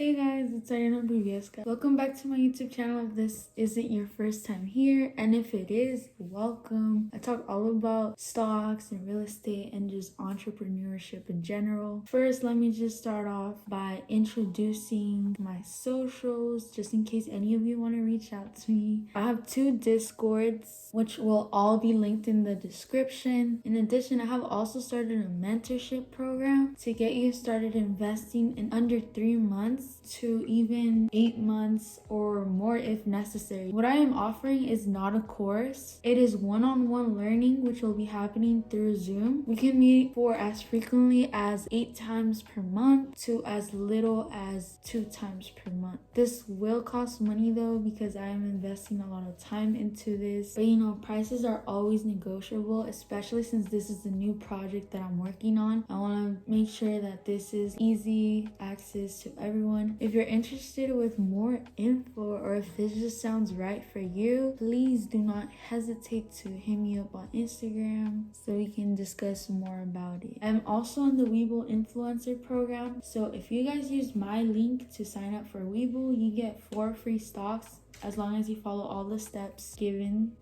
Hey guys, it's Ariana Briviesca. Welcome back to my YouTube channel if this isn't your first time here, and if it is, welcome. I talk all about stocks and real estate and just entrepreneurship in general. First, let me just start off by introducing my socials, just in case any of you want to reach out to me. I have 2 Discords, which will all be linked in the description. In addition, I have also started a mentorship program to get you started investing in under 3 months to even 8 months or more if necessary. What I am offering is not a course. It is one-on-one learning, which will be happening through Zoom. We can meet for as frequently as 8 times per month to as little as 2 times per month. This will cost money though, because I am investing a lot of time into this. But prices are always negotiable, especially since this is a new project that I'm working on. I want to make sure that this is easy access to everyone. If you're interested with more info or if this just sounds right for you, please do not hesitate to hit me up on Instagram so we can discuss more about it. I'm also in the Webull influencer program, so if you guys use my link to sign up for Webull, you get 4 free stocks as long as you follow all the steps given.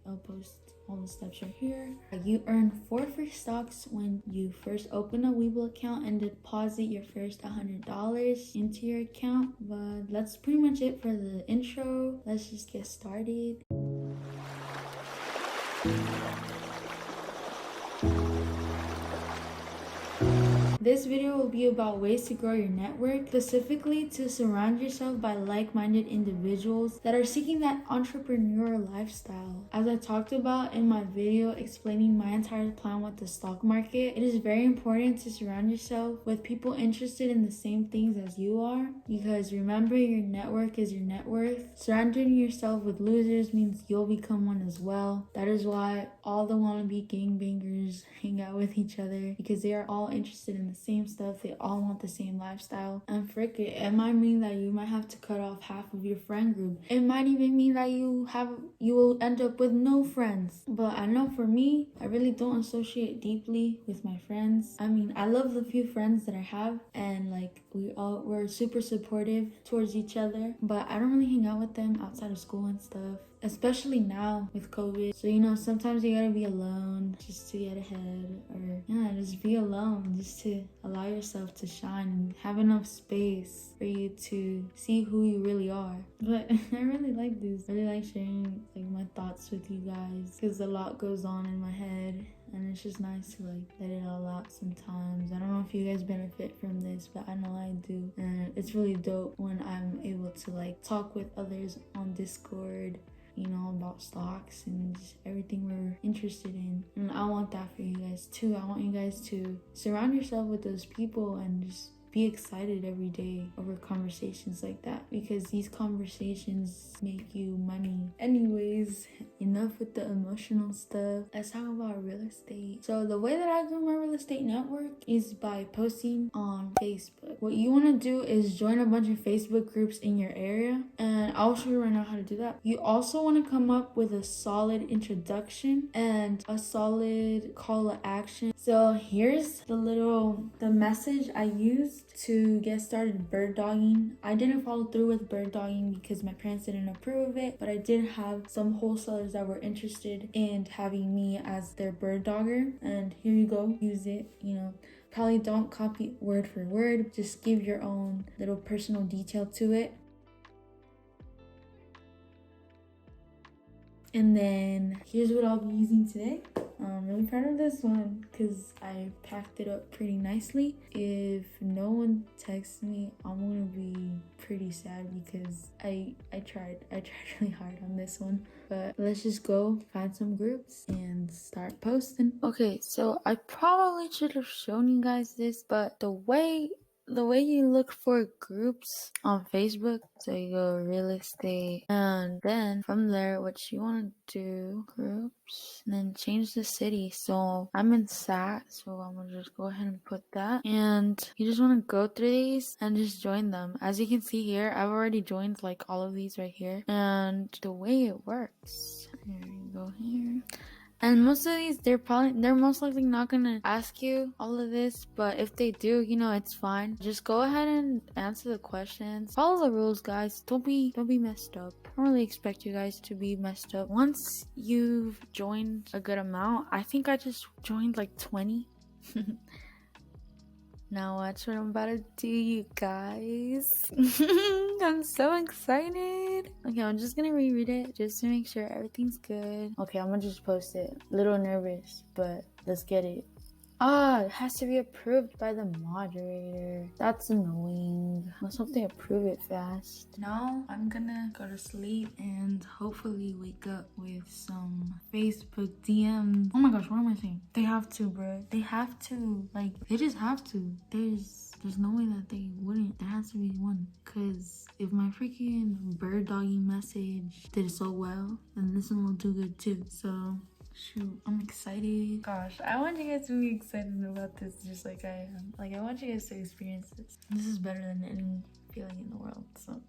I'll post all the steps right here. You earn 4 free stocks when you first open a Webull account and deposit your first $100 into your account. But that's pretty much it for the intro. Let's just get started. This video will be about ways to grow your network, specifically to surround yourself by like-minded individuals that are seeking that entrepreneurial lifestyle. As I talked about in my video explaining my entire plan with the stock market, it is very important to surround yourself with people interested in the same things as you are, because remember, your network is your net worth. Surrounding yourself with losers means you'll become one as well. That is why all the wannabe gangbangers hang out with each other, because they are all interested in the same stuff. They all want the same lifestyle. And frick it might mean that you might have to cut off half of your friend group. It might even mean that you will end up with no friends. But I know for me, I really don't associate deeply with my friends. I mean, I love the few friends that I have, and like we're super supportive towards each other, but I don't really hang out with them outside of school and stuff, especially now with COVID. So sometimes you gotta be alone just to get ahead, or just be alone just to allow yourself to shine and have enough space for you to see who you really are. But I really like this. I really like sharing my thoughts with you guys, because a lot goes on in my head, and it's just nice to let it all out sometimes. I don't know if you guys benefit from this, but I know I do, and it's really dope when I'm able to talk with others on Discord, about stocks and just everything we're interested in. And I want that for you guys too. I want you guys to surround yourself with those people and just be excited every day over conversations like that, because these conversations make you money. Anyways, enough with the emotional stuff. Let's talk about real estate. So the way that I grow my real estate network is by posting on Facebook. What you want to do is join a bunch of Facebook groups in your area, and I'll show you right now how to do that. You also want to come up with a solid introduction and a solid call to action. So here's the message I used to get started bird dogging. I didn't follow through with bird dogging because my parents didn't approve of it, but I did have some wholesalers that were interested in having me as their bird dogger, and here you go, use it. Probably don't copy word for word, just give your own little personal detail to it. And then here's what I'll be using today. I'm really proud of this one because I packed it up pretty nicely. If no one texts me, I'm gonna be pretty sad because I tried really hard on this one. But let's just go find some groups and start posting. Okay, so I probably should have shown you guys this, but the way you look for groups on Facebook, so you go real estate, and then from there, what you want to do, groups, and then change the city. So I'm in SAT, so I'm gonna just go ahead and put that, and you just want to go through these and just join them. As you can see here, I've already joined all of these right here, and the way it works, here you go here. And most of these, they're most likely not gonna ask you all of this, but if they do, it's fine. Just go ahead and answer the questions. Follow the rules, guys. Don't be messed up. I don't really expect you guys to be messed up. Once you've joined a good amount, I think I just joined like 20. Now watch what I'm about to do, you guys. I'm so excited. Okay, I'm just gonna reread it just to make sure everything's good. Okay, I'm gonna just post it. A little nervous, but let's get it. It has to be approved by the moderator. That's annoying. Let's hope they approve it fast. Now I'm gonna go to sleep and hopefully wake up with some Facebook DMs. Oh my gosh, what am I saying? They have to, bro. They have to. Like, they just have to. There's no way that they wouldn't. There has to be one. Cause if my freaking bird doggy message did so well, then this one will do good too. So shoot, I'm excited. Gosh, I want you guys to be excited about this just like I am. Like, I want you guys to experience this. This is better than any feeling in the world, so.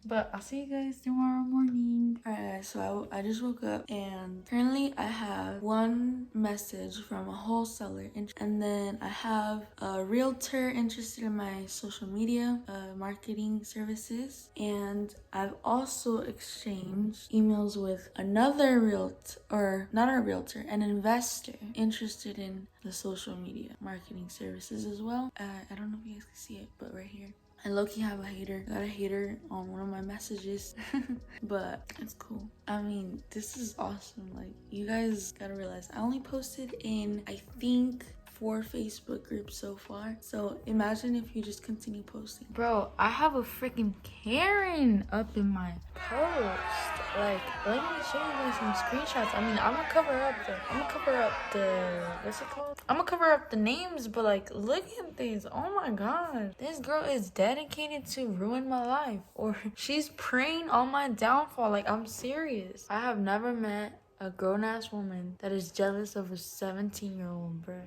But I'll see you guys tomorrow morning. Alright, so I just woke up and currently I have one message from a wholesaler and then I have a realtor interested in my social media marketing services, and I've also exchanged emails with another an investor interested in the social media marketing services as well. I don't know if you guys can see it, but right here. I low-key have a hater. Got a hater on one of my messages. But it's cool. I mean, this is awesome. Like, you guys gotta realize I only posted in, I think, 4 Facebook groups so far. So imagine if you just continue posting. Bro, I have a freaking Karen up in my post. Like, let me show you guys some screenshots. I mean, I'm gonna cover up the what's it called? I'm gonna cover up the names, but like, look at this. Oh my god. This girl is dedicated to ruin my life. Or she's preying on my downfall. Like, I'm serious. I have never met a grown-ass woman that is jealous of a 17-year-old, bro.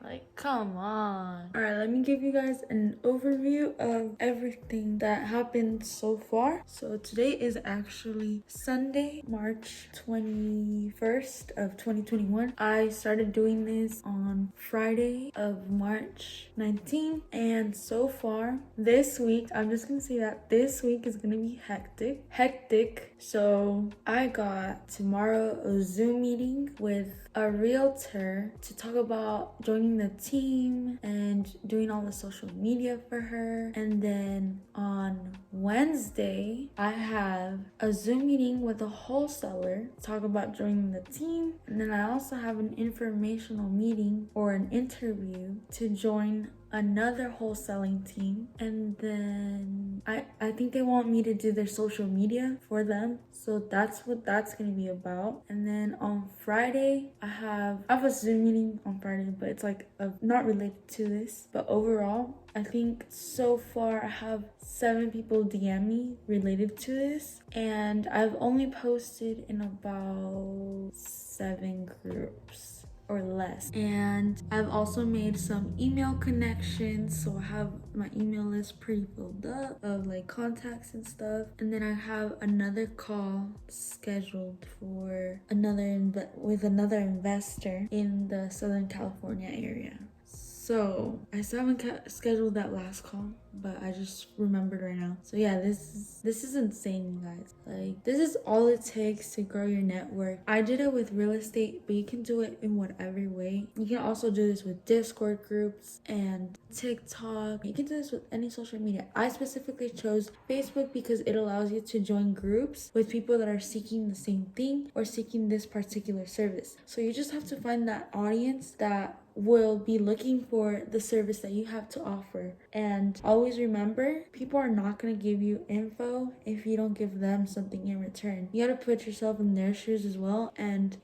Like, come on. All right, let me give you guys an overview of everything that happened so far. So today is actually Sunday, March 21st of 2021. I started doing this on Friday of March 19th. And so far this week, I'm just gonna say that this week is gonna be hectic. So I got tomorrow a Zoom meeting with a realtor to talk about joining the team and doing all the social media for her. And then on Wednesday, I have a Zoom meeting with a wholesaler to talk about joining the team. And then I also have an informational meeting or an interview to join another wholesaling team. And then I think they want me to do their social media for them, so that's what that's gonna be about. And then on Friday I have a Zoom meeting on Friday, but it's like not related to this. But overall, I think so far I have 7 people DM me related to this, and I've only posted in about 7 groups or less. And I've also made some email connections, so I have my email list pretty filled up of like contacts and stuff. And then I have another call scheduled for with another investor in the Southern California area. So I still haven't scheduled that last call, but I just remembered right now. So yeah, this is insane, you guys. Like, this is all it takes to grow your network. I did it with real estate, but you can do it in whatever way. You can also do this with Discord groups and TikTok. You can do this with any social media. I specifically chose Facebook because it allows you to join groups with people that are seeking the same thing or seeking this particular service. So you just have to find that audience that will be looking for the service that you have to offer. And always remember, people are not going to give you info if you don't give them something in return. You got to put yourself in their shoes as well, and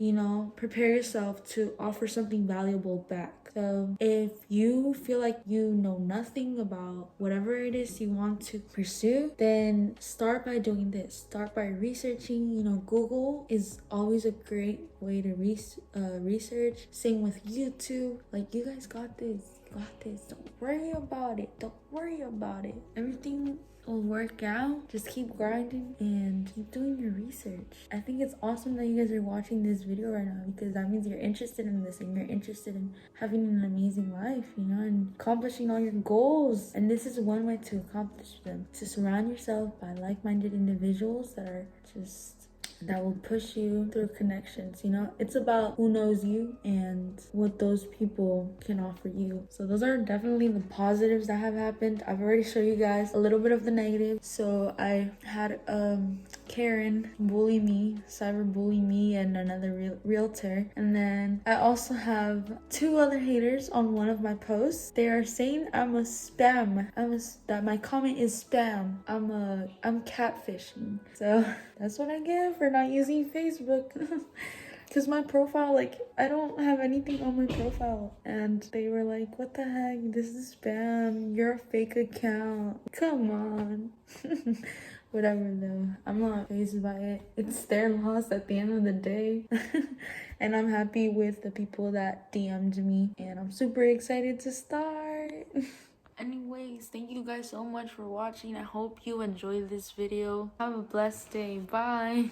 prepare yourself to offer something valuable back. So if you feel like you know nothing about whatever it is you want to pursue, then start by doing this. Start by researching. Google is always a great way to research. Same with YouTube. Like, you guys got this. got this. Don't worry about it. Don't worry about it. Everything will work out. Just keep grinding and keep doing your research. I think it's awesome that you guys are watching this video right now, because that means you're interested in this and you're interested in having an amazing life, you know, and accomplishing all your goals. And this is one way to accomplish them: to surround yourself by like-minded individuals that will push you through connections. You know, it's about who knows you and what those people can offer you. So those are definitely the positives that have happened. I've already showed you guys a little bit of the negatives. So I had Karen bully me, cyber bully me, and another realtor. And then I also have 2 other haters on one of my posts. They are saying I'm a spam. That my comment is spam. I'm catfishing. So that's what I get for not using Facebook. Because my profile, like, I don't have anything on my profile. And they were like, what the heck? This is spam. You're a fake account. Come on. Whatever though. I'm not fazed by it. It's their loss at the end of the day. And I'm happy with the people that DM'd me. And I'm super excited to start. Anyways, thank you guys so much for watching. I hope you enjoyed this video. Have a blessed day. Bye.